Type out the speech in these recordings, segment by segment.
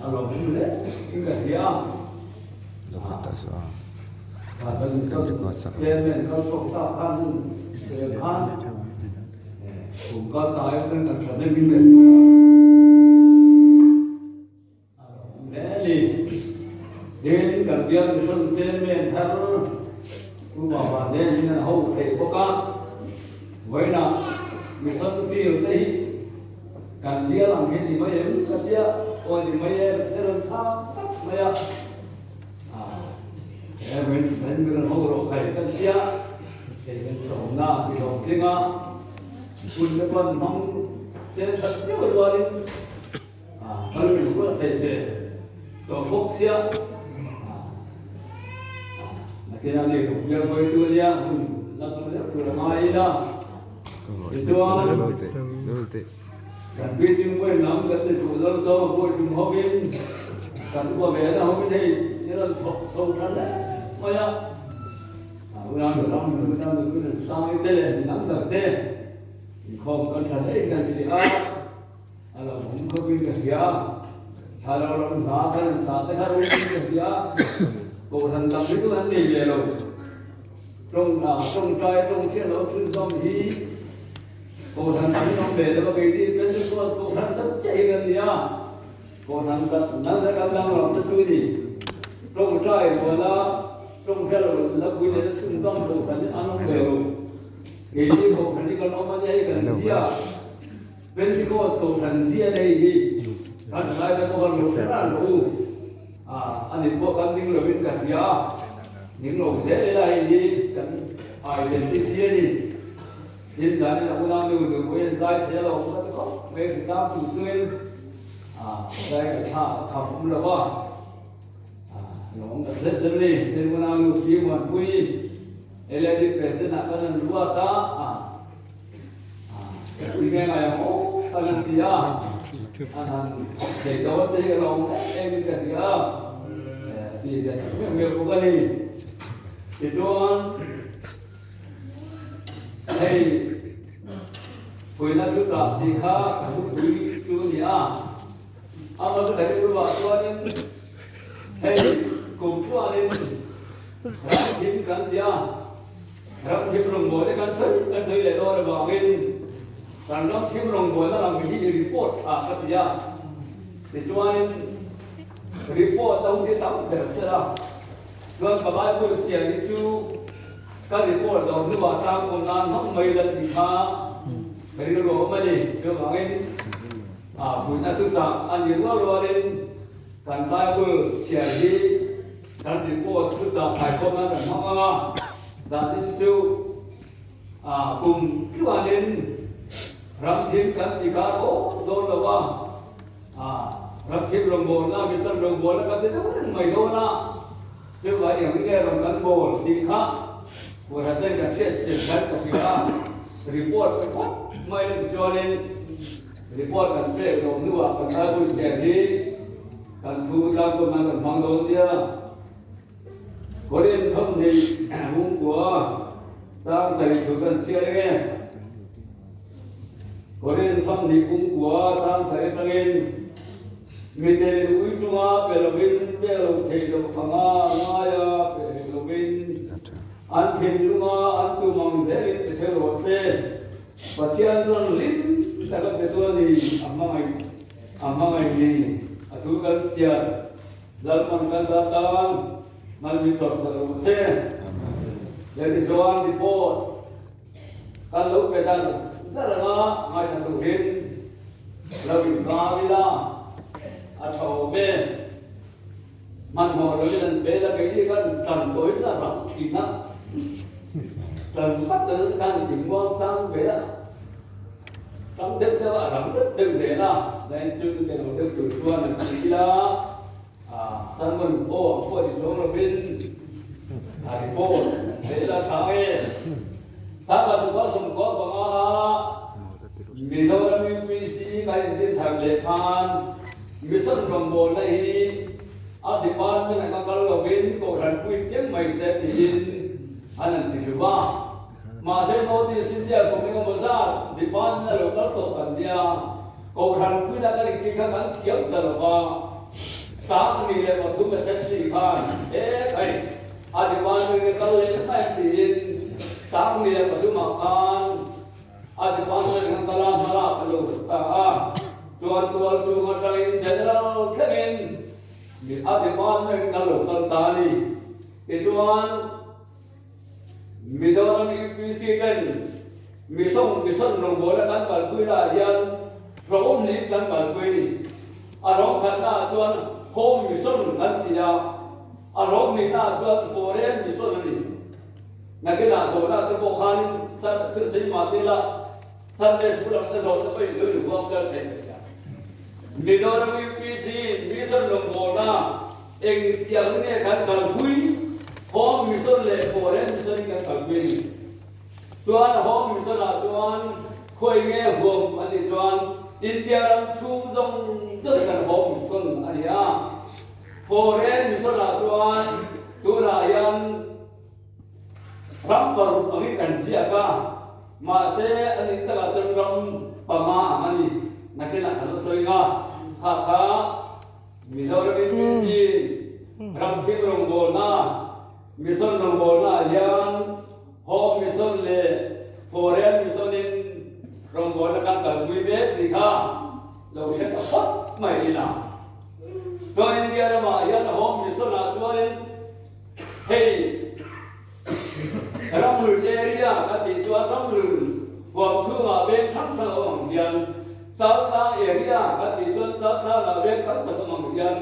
Alors cũng đấy cái cái gì à Lo kata so. và bên trong trên bên trong sổ ta khăn trên khăn cũng có tài trên đặc sản này kinh tế đấy đi đến cả viên sân trên bên theo cũng bảo bạn đến là hậu thể có cá vậy là mình sân siêu đây cần dia làm cái gì mấy em cần dia ôi thì mấy em sẽ làm sao mấy à mình hậu rồi phải cần dia thì mình sống na thì sống tiếng àคุณจะคนน้องเสียสักเดียวเลยมันอยู่ก็เสร็จเลยตัวพวกเสียนักเรียนนี่ผมยังไปตัวเดียวคุณนักเรียนตัวละไม่นะตัว Dulce. การพิจารณาน้ำกันในตัวเราสองคนจุ่มหัวบินการว่าแม่เราไม่ได้ที่เราสองท่านแล้วไม่อะเวลาเราสร้างเต้นักเต้không cần phải thấy cái gì à là cũng có cái gì à thayเราเราหาท่านสาธุท่านรู้cái gì à bộ thần tâm biết tôi ăn gì về rồi trong trai trong xe nó sinh xong thì bộ thần tâm nó về nó cái gì bên trong bộ thần tâm chạy cái gì à bộ thần tâm nó sẽ cảm giác làm nó chui đi trong trai của nó trong xe nó quy định nó sinh xong bộ thần ăn nó về rồi cái gì bộ thần cái nó mà chạy cái gì à bên cái bộ thần gì đây đi anh sai là bộ thần nó ra rồi anh đi bộ căn những người bên cạnh kia những người thế đây đi cần ai đến đi kia đi hiện tại là ông đang được quen sai thế là ông đã có mấy cái tam chủ tuyên đây là thảo cũng là ba nó đã rất rất đi thế ông đang được đi mà vui đây là đi về thế nào cái lần lúa ta đi nghe ngày hôm ta lên kia anh để cho cái cái lòng em đi cái kia thì sẽ nhiều của cái này thì cho thầy hồi nãy chúng ta thì khá cũng quý chú nhỉ mà tôi thấy tôi bảo cho nên thầy cùng cho nên làm thêm cái gì làm thêm đồng bộ để cái xây để tôi bảo bên làm nó thêm đồng bộ nó làm cái gì report cái gì thì cho nên report đâu đi tắm để sẽ ra rồi các bạn cũng sẽ đi chú các report đó nếu mà ta còn làm không mấy lần thì khá cái đó rồi mà đi cho bạn ấy phụ nữ chúng ta anh những nó rồi đến cần ta cũng sẽ đi các report chúng ta phải có năng lực mà ra đến chú cùng các bạn đến làm thêm cái gì cả đó rồi làรับทิพย์ลงโบนแล้วมีส้นลงโบนแล้วก็จะต้องไม่โดนนะจึงว่าอย่างนี้เรากันโบนดีค่ะว่าเราจะเช็ดจิตใจกับพี่ค่ะรีพอร์ตไปปุ๊บไม่ได้จอเล่นรีพอร์ตกันเปรี้ยวลงนึกว่ากันได้บุญแจกดีกันทูตามคนนั้นกันฟังโดนเดียวคนเรียนทำในมุ้งกัวตั้งใส่ถุงกันเสียเลยคนเรียนทำในมุ้งกัวตั้งใส่ตั้งเองมีแต่ดูจุงอาเปล่าวินเปล่าเทลพังงายาเปล่าวินอันเทลุงอาอันตุมังเซลิเทลวัเซปัจจัยนั้นลิ้นแต่ก็เป็นตัวนี้อามาไม่นี่อัตุกันเสียดัลมันกันตาตังมันมีสอบสรุปเซเลยที่ชวนที่โพดกันลุกไปทันสารมาไม่ฉันตุหินเราอยู่กาวิลาatau be man mau lalu be la be kan tan tối là rắm thì nó tan phát từ tan tình quang sang be la tan đất đó rắm đất từ thế là nên chưa cái đầu đất từ chuan là gì là sang mình ô thì nó là bên thì cô thế là thằng ấy sáng là tụi có sùng có bằng vì thôi là mình sĩ cái đến thằng lệ phan vì sân rồng bồn này ở địa bàn bên này có là bên cổ thần quy kiếm mày sẽ tiền anh làm thì thứ ba mà sẽ nói thì xin dia cũng không có ra địa bàn là lúc đó tổ thần dia cầu thần quý đã cái kinh khắc gắn chiếu tờ và sáng thì là một thứ mà sẽ đi khai thế này đi qua người ta lấy cái tiền sáng thì là một thứ mà khan đi qua người ta làm cái lô ta chuan train general khanin đi qua người ta lô ta ni cái chuan Mizoram UPC kan misong nong bola kan bal kuila yan rom ni kan bal kuini arom kan na chuan home mission kan tia arom ni na chuan foreign mission ni nagina zo na to khanin sa thir sei ma te la sa se sulam ta zo ta pai lu ko ka sei Mizoram UPC mission nong bola eng tiang ne kan bal kui home mission le foreign mission kan bal kuini chuan home mission la chuan khoi nge hom ani chuan India ram chu zong tức kan home mission ani a foreign mission la chuan tu la yan ram par ani kan sia ka ma se ani ta la chang ram pama ani nakela hal soinga ha kha Mizoram UPC ram thim rong bol na mission rong bol na yan home mission le foreign mission in rong bol na kan kui be di kha lo se ta phot mai na to India ma yan home mission la chuan hey ramul area ka ti chuan ramul huam chu ma be thak tha ong yan south area ka ti chuan south la be thak tha ong yan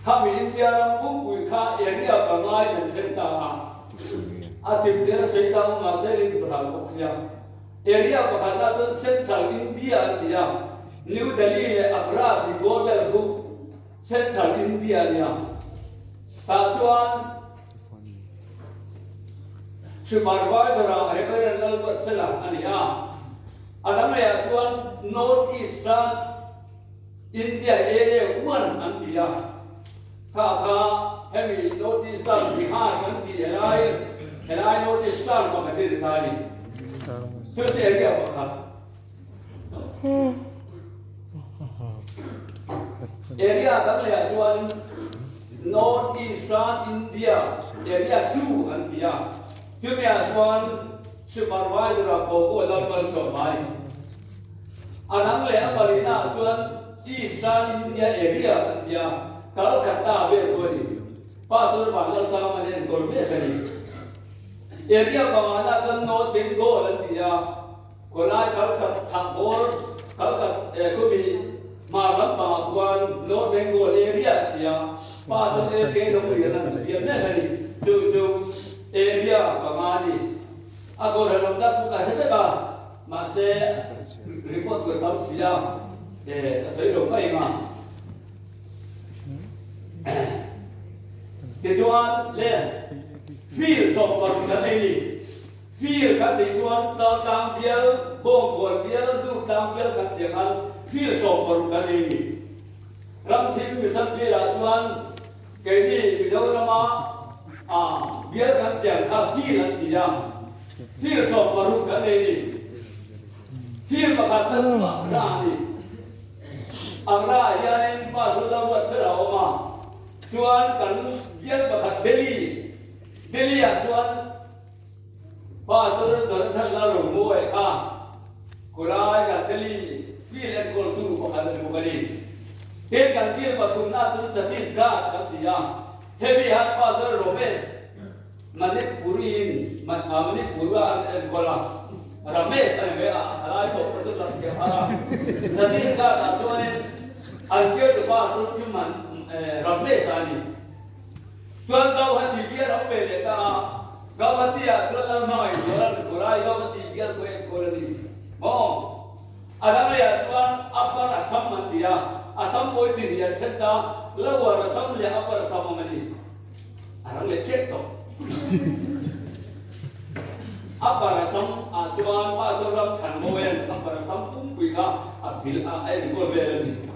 tham India ram pung kui kha area ka ngai kan chen ta atim dia seitang ma serin berhal boxia area pakata tu central India dia New Delhi le Agra di border ku central India dia ta chuan supervisor referendal bersela ania adam le chuan north eastern India area one antia tha hemi north eastern Bihar kan di helai north eastern ko ka di tani so te area pakhat area kan le chuan north eastern India area 2 antia tumia chuan supervisor ko local so mai anang le amarina chuan eastern India area antia Calcutta be ko ni pa tur ba la sa ma ne ko be sani area bangala chuan north Bengal antia ko lai Calcutta thambor Calcutta ko bi ma ram ma kwan north Bengal area antia pa tur ke no ri na bi ne ni tu area bangani agora ram da ka se ba ma se report ko tam sia sai ro mai ma ke chuan le feel so pa ka ni feel ka ti chuan sa tang bial bo kon bial du tang bial ka ti al feel so pa ka ni ram thim mi san ti la chuan ke ni mi do na ma bial ka ti ka feel an ti ya feel so pa ka ni feel pa ka ta ra ni Agra yanin pa sudah buat serawama Tuan kan biar bakat Delhi ya tuan pa turun sana rumbo ka kulai kan Delhi feel and call tu bakat bukali dia kan feel pasumna turun Chhattisgarh kan dia heavy hat pa turun Romesh Manipurin Manipura and kola Ramesh ane be halai ko betul lah kehara Chhattisgarh tuan Albiar tu pa turun cuma Ramesh ani tuan kau hati biar apa le ka kau hati ya tuan noi tuan kurai kau hati biar kau koloni oh adam le tuan apa asam mati ya asam kau tin ya cetta lawa asam le apa asam mani orang le cetto apa asam tuan pa tuan chan moyen apa asam pungkui ka afil ai kau berani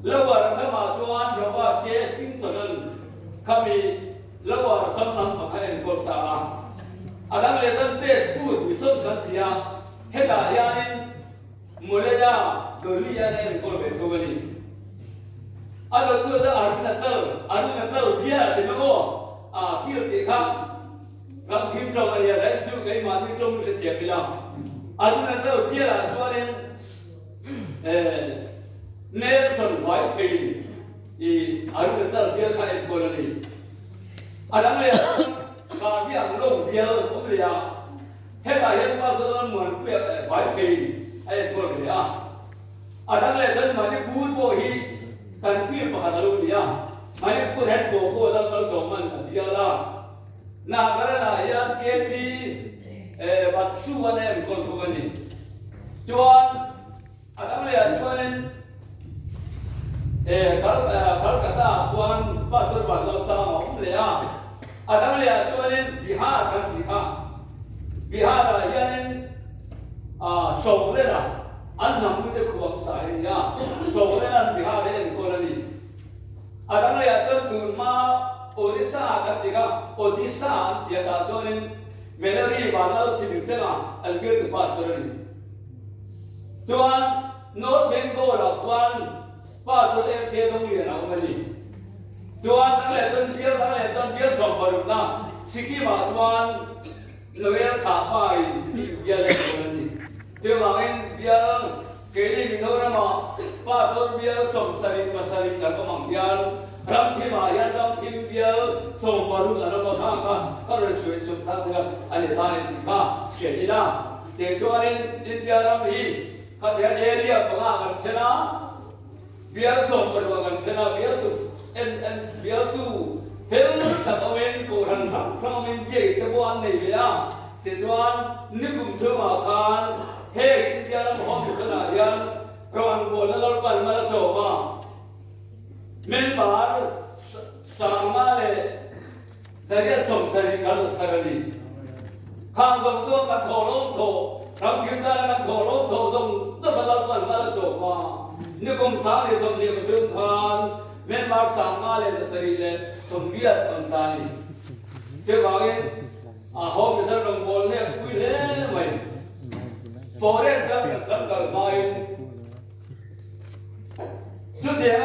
lawa sama tuan jawa casing sonan kami lawa sama pakai kota adam le kan tes food mission kan dia heda yanin mulai dah doli yang kau betul beli. Ada tu ada anu natal dia di mana feel tekak ram tim trong ayah saya tu kaya mati trong setiap bilang. Anu natal dia jualan Nelson Whitefield anu natal dia kaya koloni. Ada mana kami yang long dia dia heta yang pasal muan Whitefield ayah koloni ada mana tu mana pun bohi kan sih pakadalu dia, mana pun head bogo dalam soman dia lah. Nah kerana yang kedi baksu mana yang konsumen ni, cuan ada mana cuanin kalau kata cuan pasal balau sama orang dia, ada mana cuanin Bihar kan Bihar yang soalnya Anam itu kuat saya, soalnya Bihar yang koloni. Ada mana yang contohnya Odisha ketika Odisha dia tak join Melody balau siapa Albert Pastor. Tuan North Bengal lakukan Pastor MK Dongli nama ni. Tuan ada biar somparu na Sikkim tuan Noel Kapai biar koloni. Tuan biar kini minor nama pasal biar somsari pasari kalau mangkian ram tim biar sombaru kalau macam kalau suai sumpah dengan ane tani tika kena tujuan India ram ini kata area pengakan cina biar sombaru akan cina biar tu film katakan koran katakan biar kebuan ni biar tujuan nikum cuma kan Hey, India ram home senarian, orang bola lorban mana soba. Member sama le, saya somsari kalau sekali. Kang tu kan tolong tu, ram kita kan tolong tu, tu lorban mana soba. Ni sari som dia berjumpa, member sama le sekali le, sombiat antani. Jadi, home senarian bola kuih le, foreign kan main jadi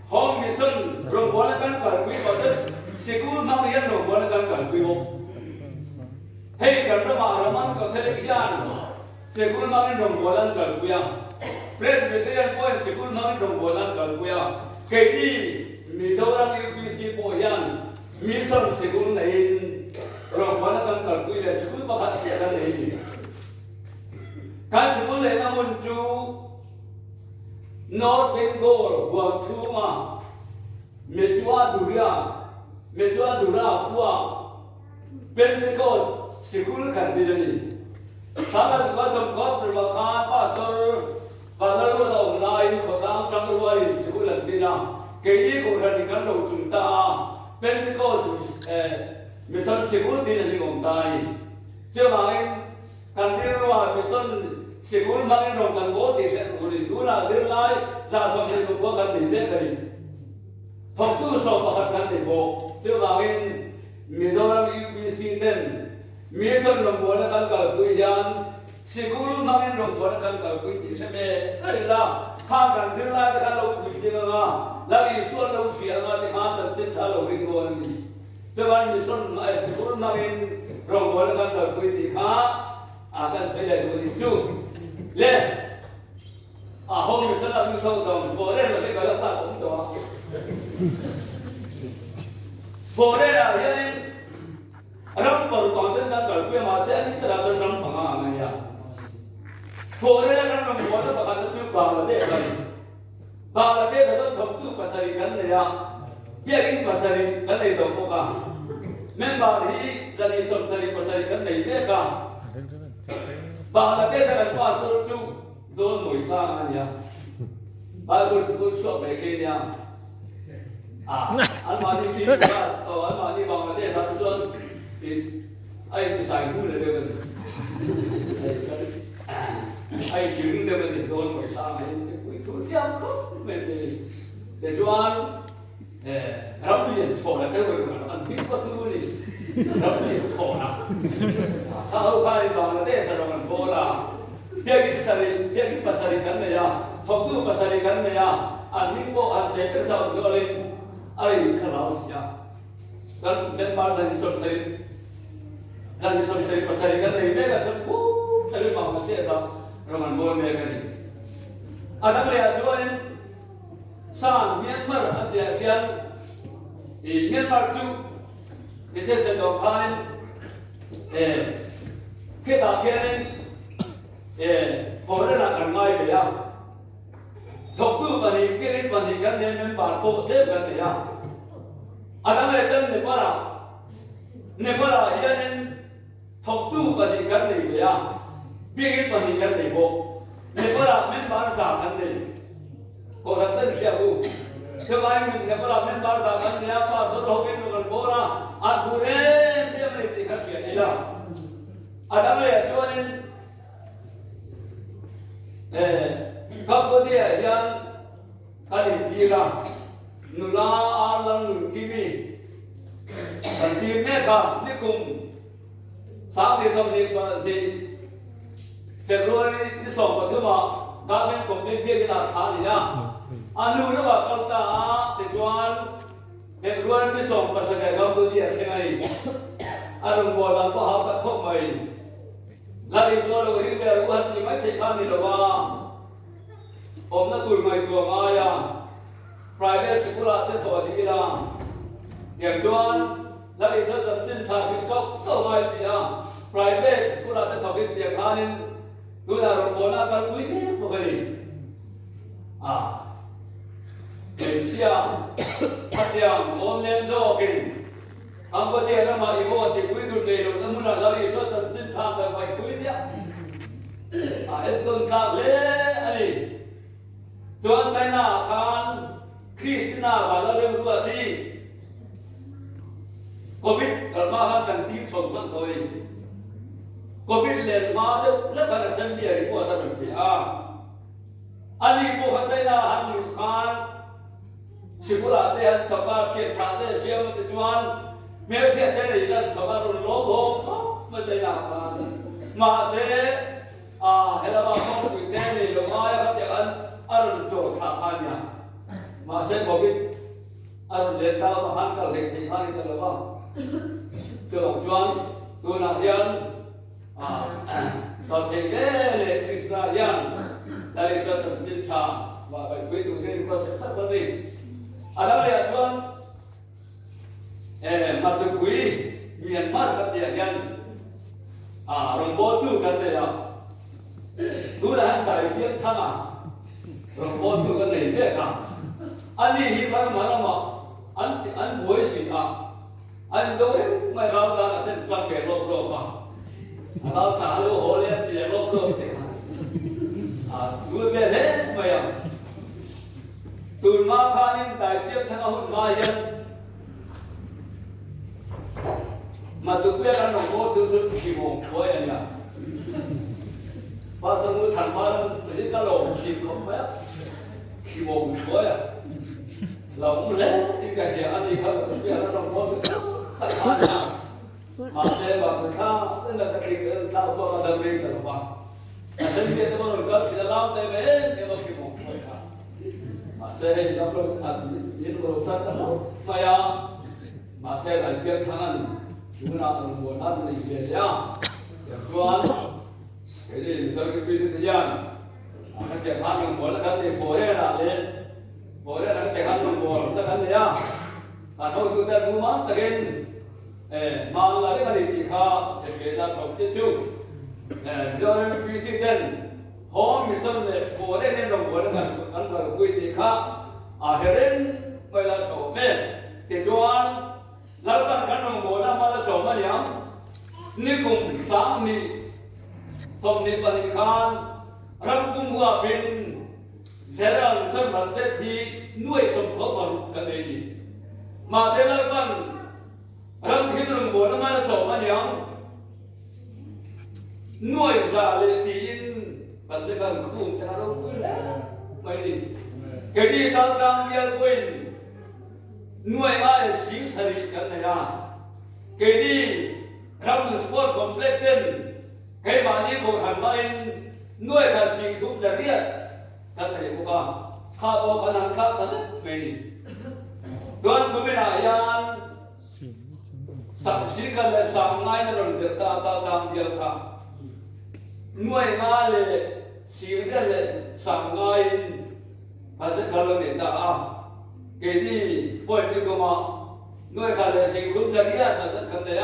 home mission rombongan kan kalkui pada sekolah mana yang rombongan kan kalkui hei kerana maharaman kata lekian sekolah mana rombongan kalkui Presbyterian point sekolah mana rombongan kalkui kini misalnya UPC poyan mission sekolah lain rombongan kan kalkui le sekolah bakat siapa lain kan sekolah yang muncul North Bengal buat cuma mecua dura kuah Pentecost sekolah kan di sini kalau juga sempat berbakat pastor baru atau lain kota yang luar sekolah di sana kini korang ikan lo junta Pentecost misal sekolah di sini ngomtai cuman kan di luar misal sekolah mana orang kan di sini dulu lah langsung di luar kan di negeri waktu sobat kan di bawah cuman Mizoram UPC dan misal orang kan kalkuyan sekolah mana orang kan kalkuy di sana adalah kan sila kan lo UPC nga lagi suan lo siapa di kan tercinta lo ringgol ni cuman misal sekolah mana orang kan kalkuy di akan saya begitu. Le, ahom misalnya misal foreign lebih kalau tak untuk foreign yang orang berkonsen dan kalkui masih ini terhadap orang pengaman ya. Foreign orang membuat bahkan itu Bangladesh itu tentu pasarikan ya. Biarin pasarikan itu bukan. Memberi dari somsari pasarikan ini mereka. Bangladesh akan pastor itu zon moisangan ya. Bible school shop begini. Almani China atau Almani Bangladesh satu zon. Ai desain dulu dia kan. Ai jurung dia kan zon moisangan itu siapa memang. Dejuan Rabbi yang sekolah tu kan, antik betul ni. Rabbi yang sekolah. Kalau kali Bangladesh orang bola, Dia kita pasari kan ya, thoktu pasari kan ya, aning bo an se kan tau yo le, ai khalas ya. Kan memang dari sore pasari kan le mega tu, tapi mau mesti asa roman bo mega ni. Ada le tuan sang Myanmar ada kian, Myanmar tu, kita sedang panen, kita kian orang nak ramai ya, thoktu bani kirit bani kan ni memang boleh kan ya. Ada macam Nepal yang thoktu bani kan ni ya, kirit bani kan ni bo, Nepal memang sah kan ni, orang tu siapa? Sebab Nepal memang sah kan ni apa? Suruh orang tu berbola, aduren dia mesti kerja ya. Ada macam Cambodia yang kali tira nula alang nukimi nanti mereka nikum saat di Februari di Sompa cuma kami kopi kita thani ya anu lepas kata tujuan Februari di Sompa sebagai Cambodia sengai arung bola bahasa tak mai lari solo hingga ruhat di macam kami lepas Om na tur mai tua ngaya private school ate thaw di ra yang chuan la ri tha tan tin tha thi kop to mai sia private school ate thaw bi tiang hanin tu na ro bona kal pui ne mo kali sia patiam online zo kin ambo dia na ma ibo ti pui tu ne ro na mun la ri tha tan tin tha ba pai pui dia eton tha le ai Tuan China akan Kristina walau dua di Covid kalmahan dan tim sobat toi Covid lemah tu lepas sembilan ribu atau lebih ani bukan China hanlukan sekolah dia tempat cetak dia siapa tujuan mereka dari jalan sebarang logo macam apa masih helaba kau kita ni lumayan kan arun jauh thapanya, masih Covid arun leta bahan kal lekti hari terlepas, jual tunayan, tertinggal Krisnaian dari jatuh cinta, bagai begitu ini proses seperti, ada lihat jual, mata kui Myanmar katian, rombotu katanya, tunahan dari dia tanah. Orang tu kan ni dia kan, ani hibar mana mak, an boleh sih an doa mai rau dah ada tempat kelop apa, rau tahu holnya dia lop deh, dua belah macam, turma kanin daipnya tengah hut mayan, matupnya kan orang tu kimong boleh ni. Pasal mu tanpa sedih kalau kimong apa? Kimong ya, lalu mulai tiga dia ani kalau biar orang bodoh, masih bagus kan, tidak ketika tahu apa ada mereka lupa. Asal dia tu orang kalau tidak laut dia mau kimong ya, masih kalau ini berusaha kalau maya masih lagi biar tangan, guna orang ni dia ya, jual. Jadi dari bisnis dia, akan jangan mengbola kan di foreign ada, foreign akan jangan mengbola kan dia. Kalau itu dah rumah, terus malah lagi mana kita sesuatu seperti itu. Jadi bisnis dan home misalnya foreign yang mengbola kan kalau kita akhirnya malah coba, tujuan lalu kan mengbola malah coba yang ni kum sang ni Somni panikan, rambung gua pin, sekarang serba teti, nuai somkau baru kan ini. Masih lakukan, rambung rambut mana sopan yang nuai zale tin, pantekan kum taruh pula, mai. Jadi tentang dia pun nuai mana sih sari kan ya. Jadi rambung sport komplekten. Cái bà đi cùng hành lên หน่วยการสิ่งทุกจะเรียกกันเลยพวกเราข้าบอกกันนั้นข้ากันไม่ดีส่วนคุณไม่ได้ยานสักสิ่งกันเลยสั่งง่ายนะเราเดือดตาตามเดียวครับหน่วยมาเลยสิ่งนี้เลยสั่งง่ายมาสักกันเลยตาเกิดที่ฝนนี่ก็มาหน่วยกันเลยสิ่งทุกจะเรียกมาสักกันเลย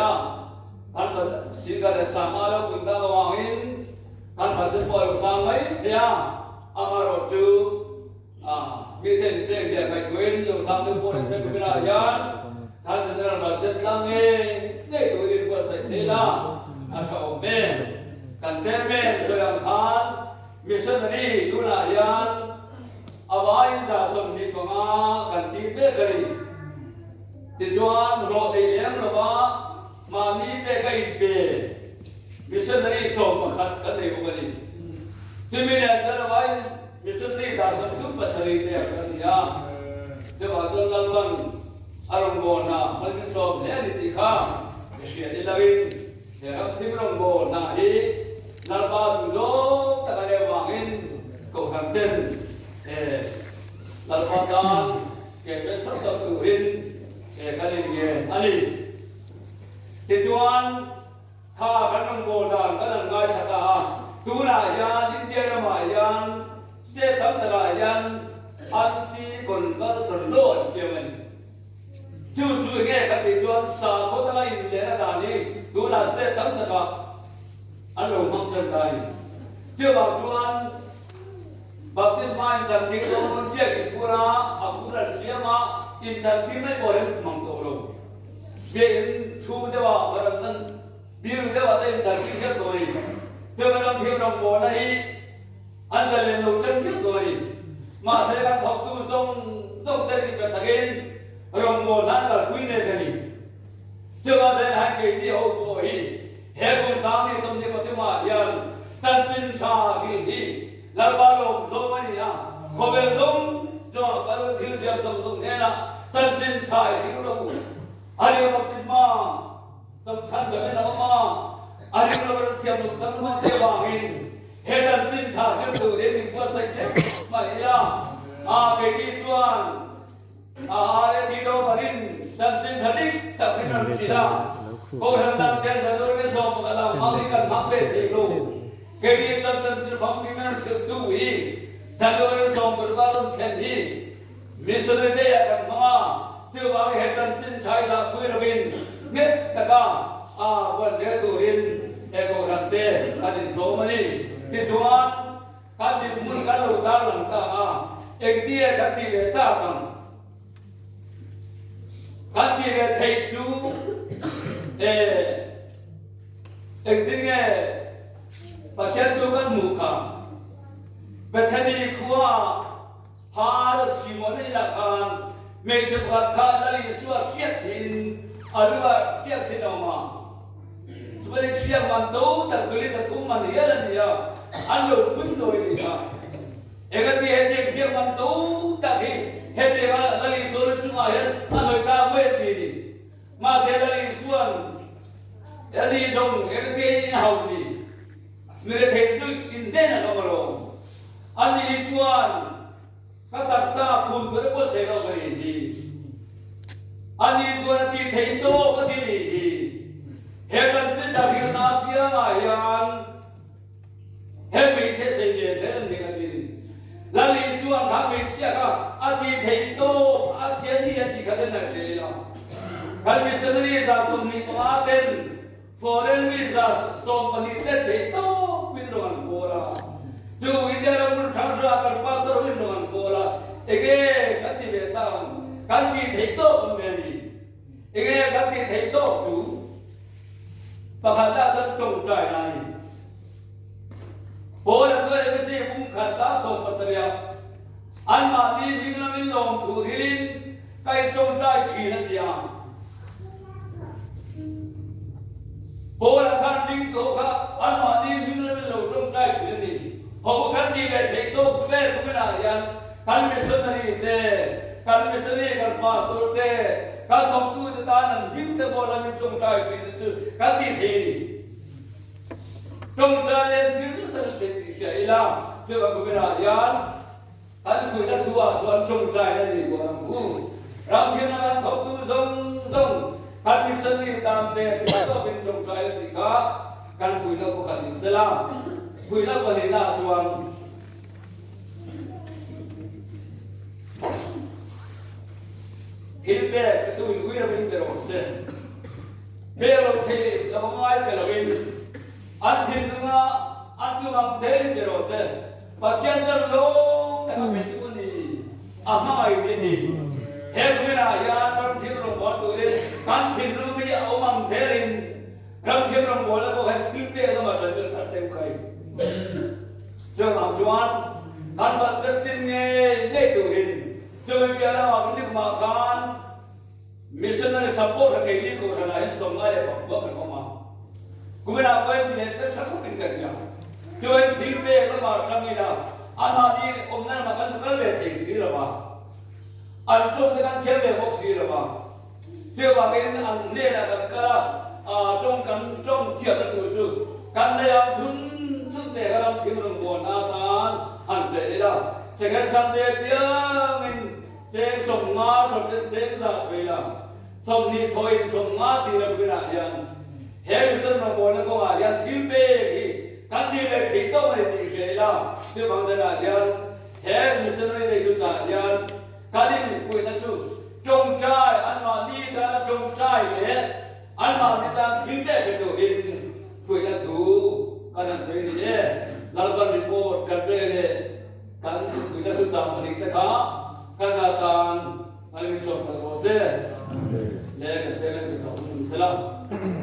ท่านมาสิ่งกันเลยสั่งมาแล้วคุณตาวางอินท่านมาจะปล่อยสั่งไหมเทียอามาโรจูมีเรื่องเรื่องเดียวไปคุยอยู่สั่งดูปนเสกุลายานท่านจะได้มาจัดตั้งเองในตัวเองก็ใส่เทล่าอาชาวเมย์กันเทเมย์สุริยันทานมิชชันนารีดุนายานอวัยจะสมนิกมากันตีเบเกอรี่ติจวนโรตีเลี้ยงระบามานีเบเกอรี่เบมิชชันนารีสมกันกันเด็กคนนี้ที่มีเรื่องจะไว้มิชชันนารีจะสมทุกปัจจัยเดียวกันเนี่ยจะว่าตัวลังลังอารมณ์โบนามันเป็นสมเนี่ยนิติข้าเสียดีละวินเสียครับที่อารมณ์โบนาอีนับว่าดูโจ้แต่ก็เรียกว่าอินก็ทำเต็มนับว่าการเก็บเป็นสัตว์ตัวอินกันเองอันนี้ที่จวนข้ากันอารมณ์โบนาก็นั่งง่ายชัดตาดูนายาดินเดียรมายานเจ้าทำตรายานอันที่คนก็สนโลดเกี่ยวกันจู่ๆแก่กันที่จวนสาธุตั้งอินเดียร์ดานีดูนาเจ้าทำตราอันเรามั่งจันได้เจ้าบอกจวนบัพติศมาอินทันติโลมันเกี่ยวกับปุระอัคุระเชียมาอินทันติไม่พอเห็นมั่งตัวเราเดี๋ยวชูเดี๋ยวว่าวันนั้นบิวเดี๋ยวว่าแต่อินทันติเยอะตัวนี้เจ้าก็ต้องเทียบรำโบนะอีอันเดลลูจันเยอะตัวนี้มาเสกทบตู้ส่งเตลิเป็นตะเกินรำโบนั้นก็คุยในกันนี้เจ้ามาเสกให้เกี่ยวกับโอ้ยเฮ้คุณสามีสมเด็จพระจุมายันตัดสินชาหินฮีแล้วบาลงโซมันนี่ขบเดิมจอการวิธีเสียบตรงนี้นะตัดสินชาหินเราอายุบัพติศมาสำคัญแบบนี้นะมาอายุเราเสียบตรงนั้นเทวาหินเฮตัดสินชาหินตัวเรียนว่าใส่เข็มไม่ละเกิดที่จวนอะไรที่เราบรินตัดสินชาหินตัดสินชาหินโอ้ยทำเต็มที่สุดเลยสมกับเราไม่กันมาเป็นที่รู้เกี่ยวกับตัดสินฟังพิมันสุดดูอีทั้งเลยสมกับเราเช่นนี้มิสเตอร์เดียกันมาเชื่อว่าเหตุตัดสินชายละคุยระบินเงี้ยแต่ก็วันเดียวตัวเองเอกรันเตะกันสมนี่ที่ชวนกันที่มุ่งกันอุตาลังตาเอกที่กันที่เวตากันกันที่เวทจูएकदिने पचेतुगन मुखा बथनी खुआ हार सिमोनी लखान मेसे बथा लरी सुआ खियथिन अलुआ खियथिन ओमा सुबह खिया मन दो तकदुली तथु मन हियरनिया अल्लो पुंदोइलिसा एकति हेते खिया मन दो तकि हेते वा लरी सोल चुमा हे अलोइता वेदिनी मा से लरी सुअन यदि जो एक दिन हाउडी मेरे ठेकु इंदे न करो अन्य जुआन कतक्सा फूल पर को सेवा करेगी अन्य जुआन ती ठेको कथी हे कंते दाखिलना पिया मायान हे मिसे सेजे थे निकली लली जुआन का मिसे का अति ठेको अति कदे न सेला कल मिसनरी दासुम निकमातेन foreign visas company te to windoan bola ju idara mun thadra kar pator windoan bola ege kati beta kati theito meri ege kati theito chu pakhala tan chong trai nai bola choi bisi bum khata som patria an ma ni dingla min lom thu hilin kai chong trai chi na tia Bola kan ding to ka an ma ni min le lo tong dai chi ni ho kan ti be thek to twe ku me na yan kan missionary te kan missionary kan pastor te kan thong tu ta nan him te bola min tong dai chi chu kan ti the ni tong dai len chi ni sa te ti สียอีล่าเจ้าบุญเป็นอาญาอันฝืนนักสัวส่วนจงใจนั่นเองกว่าผู้เราเชื่อนันทบตู้ทรงการมิสนีตามเตะก็เป็นจงใจติกาการฝืนนักขันอิสลามฝืนนักปฏินาส่วนที่เป็นตัวอยู่ที่เราเป็นเปรย์เส้นเปรย์ที่เราไม่เปรย์วินอันที่นึงอันที่มันเส้นเปรย์เส้นปัจจัยจะลงแต่ก็เป็นตัวนี้อามาอยู่ที่เฮ้ยคุณน่ะยาเราที่เราบอกตัวเองการที่เราไม่เอามันเส้นเราที่เราบอกแล้วก็ให้ที่เปรย์เรามาจะสัตย์เต็มใครเจ้าหน้าจวนการบัตรเส้นเงี้ยเลี้ยตัวเองเจ้าไม่เอาเราไม่ได้มาการmissionary support के लिए को रहा है सोमवार है वो परफॉर्मा कुमेरा कोई भी है तो सब कुछ कर दिया जो है फिर पे एक बार कमीला अनादी उम्र में बंद कर लेते हैं सिरवा अंतों के कान चले वो सिरवा जो वाले अंधे ना करा जों चिया तो जो कान ले आप सुन दे हम फिर हम बोना सान अंधे इला सेकंड संडे पिया में सें सोमा थोड़े सें जात वेलाสมนิทอยสมมาตีระเบิดอะไรอย่างเฮมิสันมาบอกนะก็อะไรอย่างทิมเบ้กันที่เบ้ที่ต้องไม่ตีเสียละที่บางทีอะไรอย่างเฮมิสันไม่ได้จุดอะไรอย่างกันที่คุยนั่นจู่จงใจอันมาดีแต่จงใจเลยอันมาดีแต่ทิมเบ้เป็นตัวเองคุยนั่นจู่กันนั่นสิ่งนี้ลาบันรีพอร์ตกันเรื่อยๆกันคุยนั่นจู่จำสิ่งที่เขากันจะตามอันนี้ชอบทั้งหมดเลยเล่นเล่นกันต่อไป